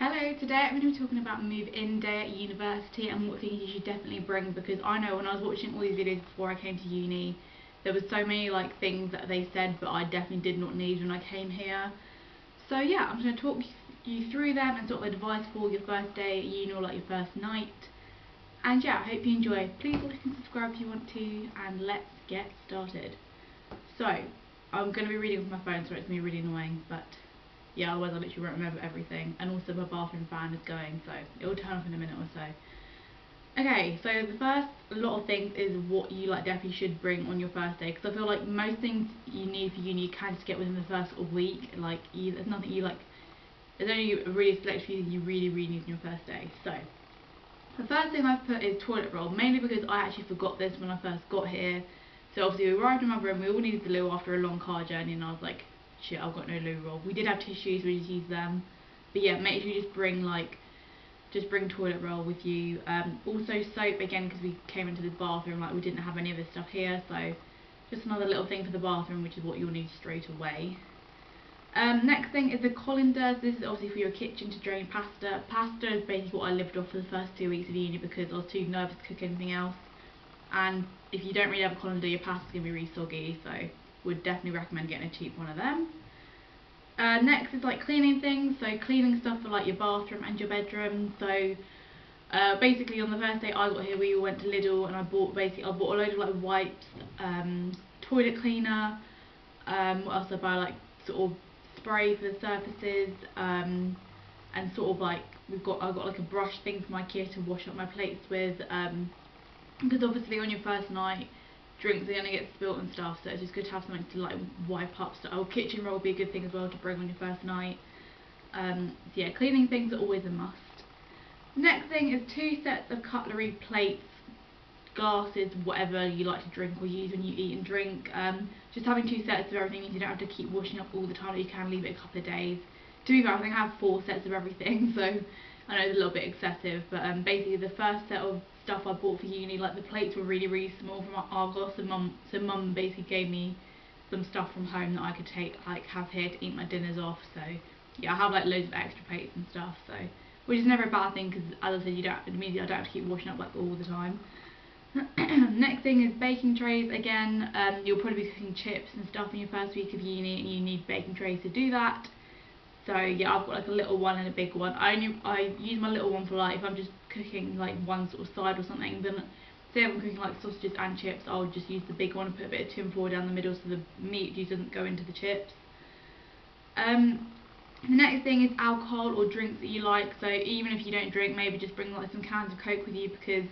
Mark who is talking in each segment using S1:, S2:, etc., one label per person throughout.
S1: Hello, today I'm going to be talking about move-in day at university and what things you should definitely bring, because I know when I was watching all these videos before I came to uni, there was so many things that they said but I definitely did not need when I came here. So yeah, I'm going to talk you through them and sort of advice for your first day at uni or your first night. And yeah, I hope you enjoy. Please like and subscribe if you want to, and let's get started. So, I'm going to be reading with my phone, so it's going to be really annoying, but yeah, otherwise I literally won't remember everything. And also my bathroom fan is going, so it'll turn off in a minute or so. Okay, so the first lot of things is what you definitely should bring on your first day, because I feel like most things you need for uni you can just get within the first week. There's nothing there's only a really select few things you really need on your first day. So the first thing I've put is toilet roll, mainly because I actually forgot this when I first got here. So obviously we arrived in my room, we all needed the loo after a long car journey, and I was like, shit, I've got no loo roll. We did have tissues, we just used them. But yeah, make sure you just bring toilet roll with you. Also soap, again, because we came into the bathroom, we didn't have any of this stuff here, so just another little thing for the bathroom, which is what you'll need straight away. Next thing is the colander. This is obviously for your kitchen to drain pasta. Pasta is basically what I lived off for the first 2 weeks of uni because I was too nervous to cook anything else. And if you don't really have a colander, your pasta's going to be really soggy, so would definitely recommend getting a cheap one of them. Next is cleaning things, so cleaning stuff for your bathroom and your bedroom. So basically on the first day I got here, we went to Lidl and I bought a load of wipes, toilet cleaner, what else did I buy, sort of spray for the surfaces, and sort of I got a brush thing for my kit to wash up my plates with, because obviously on your first night drinks are going to get spilt and stuff, so it's just good to have something to wipe up stuff. Kitchen roll would be a good thing as well to bring on your first night. So yeah, cleaning things are always a must. Next thing is 2 sets of cutlery, plates, glasses, whatever you like to drink or use when you eat and drink. Just having 2 sets of everything means you don't have to keep washing up all the time. You can leave it a couple of days. To be fair, I think I have 4 sets of everything, so I know it's a little bit excessive, but basically the first set of stuff I bought for uni, the plates were really small from Argos, and mum basically gave me some stuff from home that I could take, have here to eat my dinners off. So yeah, I have loads of extra plates and stuff, so which is never a bad thing, because as I said, it means I don't have to keep washing up all the time. Next thing is baking trays. Again, you'll probably be cooking chips and stuff in your first week of uni, and you need baking trays to do that. So yeah, I've got a little one and a big one. I use my little one for if I'm just cooking one sort of side or something. Then say if I'm cooking sausages and chips, I'll just use the big one and put a bit of tinfoil down the middle so the meat just doesn't go into the chips. The next thing is alcohol or drinks that you like. So even if you don't drink, maybe just bring some cans of Coke with you, because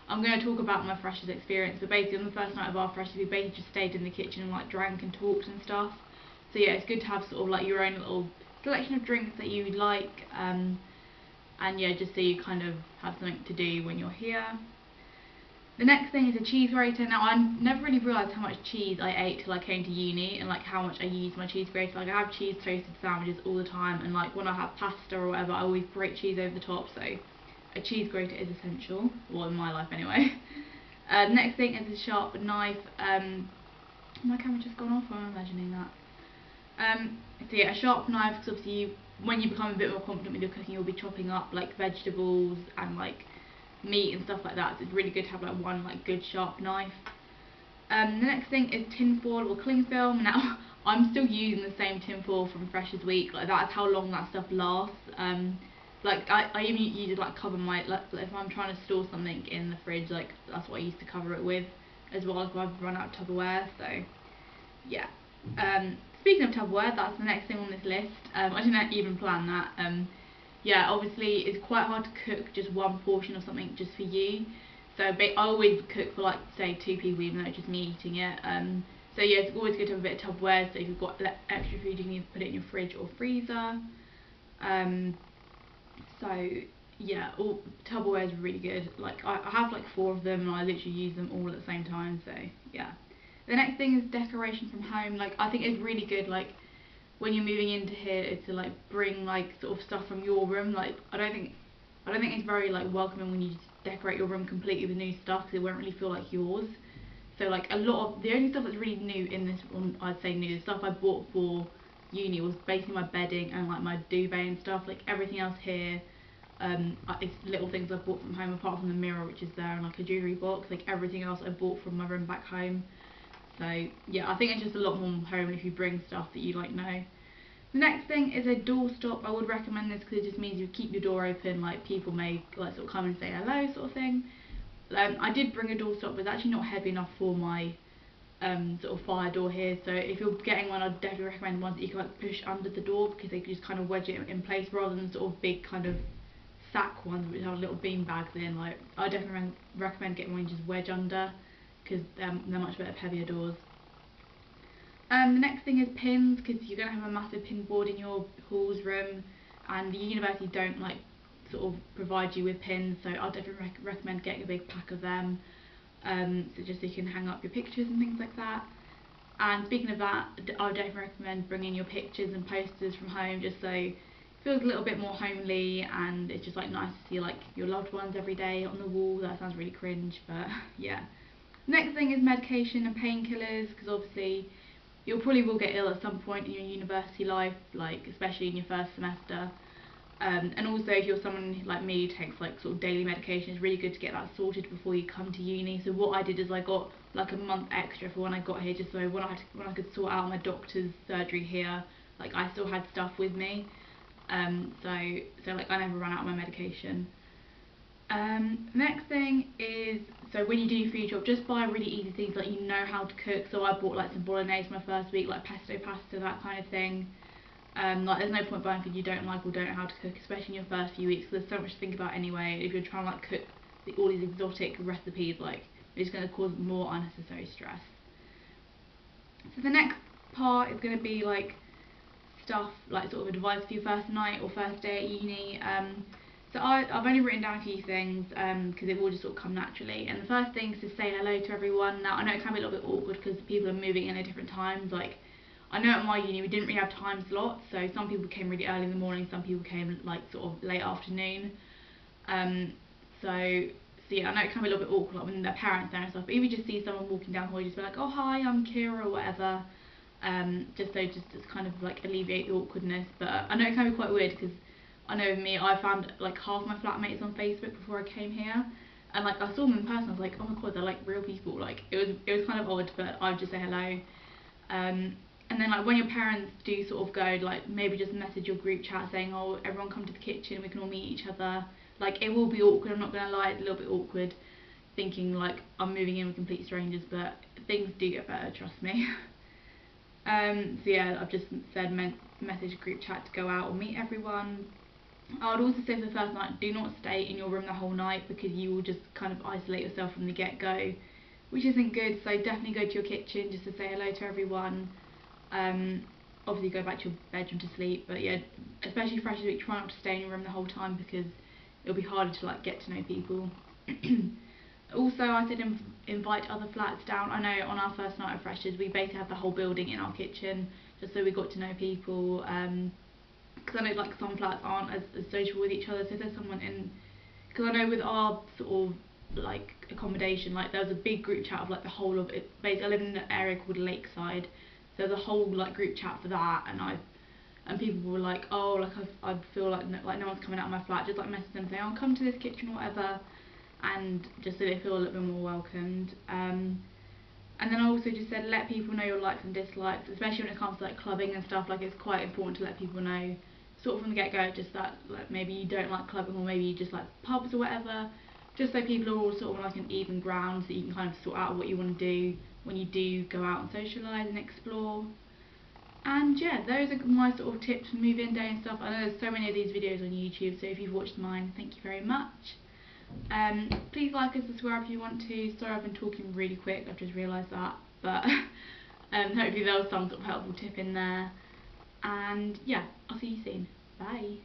S1: I'm going to talk about my freshers experience. But basically on the first night of our freshers, we basically just stayed in the kitchen and drank and talked and stuff. So yeah, it's good to have sort of your own little selection of drinks that you like, and yeah, just so you kind of have something to do when you're here. The next thing is a cheese grater. Now, I never really realised how much cheese I ate till I came to uni, and how much I use my cheese grater. I have cheese toasted sandwiches all the time, and when I have pasta or whatever, I always grate cheese over the top, so a cheese grater is essential, well, in my life anyway. Next thing is a sharp knife. My camera just gone off, I'm imagining that. So yeah, a sharp knife, because obviously when you become a bit more confident with your cooking, you'll be chopping up vegetables and meat and stuff like that, so it's really good to have one good sharp knife. The next thing is tinfoil or cling film. Now I'm still using the same tinfoil from Freshers Week, that's how long that stuff lasts. I even use it cover my, if I'm trying to store something in the fridge, that's what I used to cover it with, as well as if I've run out of Tupperware. So yeah. Speaking of Tupperware, that's the next thing on this list. I didn't even plan that. Yeah, obviously it's quite hard to cook just one portion of something just for you. So I always cook for say 2 people, even though it's just me eating it. So yeah, it's always good to have a bit of Tupperware. So if you've got extra food, you can either put it in your fridge or freezer. So yeah, Tupperware is really good. I have 4 of them, and I literally use them all at the same time. So yeah. The next thing is decoration from home. I think it's really good when you're moving into here is to bring sort of stuff from your room. I don't think it's very welcoming when you just decorate your room completely with new stuff, because it won't really feel like yours. So a lot of the only stuff that's really new in this one, I'd say new, the stuff I bought for uni was basically my bedding and like my duvet and stuff. Like everything else here, it's little things I bought from home apart from the mirror which is there and like a jewellery box. Like everything else I bought from my room back home. So yeah, I think it's just a lot more home if you bring stuff that you like know. The next thing is a doorstop. I would recommend this because it just means you keep your door open, like people may like sort of come and say hello sort of thing. I did bring a doorstop, but it's actually not heavy enough for my sort of fire door here, so if you're getting one, I'd definitely recommend ones that you can like push under the door because they can just kind of wedge it in place rather than sort of big kind of sack ones which have little bean bags in. Like I definitely recommend getting one you just wedge under because they're much better for heavier doors. The next thing is pins, because you're going to have a massive pin board in your halls room and the university don't like sort of provide you with pins, so I'll definitely recommend getting a big pack of them, so just so you can hang up your pictures and things like that. And speaking of that, I would definitely recommend bringing your pictures and posters from home just so it feels a little bit more homely and it's just like nice to see like your loved ones every day on the wall. That sounds really cringe, but yeah. Next thing is medication and painkillers, because obviously you probably will get ill at some point in your university life, like especially in your first semester. And also if you're someone like me who takes like sort of daily medication, it's really good to get that sorted before you come to uni. So what I did is I got like a month extra for when I got here, just so when I could sort out my doctor's surgery here, like I still had stuff with me. So like I never ran out of my medication. Next thing is, so when you do your food shop, just buy really easy things like you know how to cook. So I bought like some bolognese my first week, like pesto pasta, that kind of thing. Like there's no point buying food you don't like or don't know how to cook, especially in your first few weeks, because there's so much to think about anyway. If you're trying to like cook all these exotic recipes, like it's going to cause more unnecessary stress. So the next part is going to be like stuff like sort of advice for your first night or first day at uni. So I've only written down a few things because it will just sort of come naturally. And the first thing is to say hello to everyone. Now I know it can be a little bit awkward because people are moving in at different times. Like I know at my uni we didn't really have time slots, so some people came really early in the morning, some people came like sort of late afternoon. So yeah, I know it can be a little bit awkward like when their parents there and stuff, but if you just see someone walking down the hall, just be like, oh hi, I'm Kira or whatever, just kind of like alleviate the awkwardness. But I know it can be quite weird because I know with me, I found like half my flatmates on Facebook before I came here, and like I saw them in person, I was like, oh my god, they're like real people. Like it was kind of odd, but I would just say hello. And then like when your parents do sort of go, like maybe just message your group chat saying, oh everyone come to the kitchen, we can all meet each other. Like it will be awkward, I'm not gonna lie, it's a little bit awkward thinking like I'm moving in with complete strangers, but things do get better, trust me. So yeah, I've just said message a group chat to go out or meet everyone. I would also say for the first night, do not stay in your room the whole night because you will just kind of isolate yourself from the get-go, which isn't good. So definitely go to your kitchen just to say hello to everyone. Obviously go back to your bedroom to sleep, but yeah, especially freshers week, try not to stay in your room the whole time because it'll be harder to like get to know people. Also, I said invite other flats down. I know on our first night of freshers we basically had the whole building in our kitchen just so we got to know people, because I know like some flats aren't as social with each other, so if there's someone in, because I know with our sort of like accommodation, like there was a big group chat of like the whole of it. Basically I live in an area called Lakeside, so there's a whole like group chat for that, and people were like, oh, like I feel like no one's coming out of my flat, just like message them saying, oh come to this kitchen or whatever, and just so they feel a little bit more welcomed. And then I also just said let people know your likes and dislikes, especially when it comes to like clubbing and stuff. Like it's quite important to let people know sort of from the get-go, just that like maybe you don't like clubbing or maybe you just like pubs or whatever, just so people are all sort of like an even ground, so you can kind of sort out what you want to do when you do go out and socialise and explore. And yeah, those are my sort of tips for move-in day and stuff. I know there's so many of these videos on YouTube, so if you've watched mine, thank you very much. Please like and subscribe if you want to. Sorry I've been talking really quick, I've just realised that, but hopefully there was some sort of helpful tip in there. And yeah, I'll see you soon. Bye.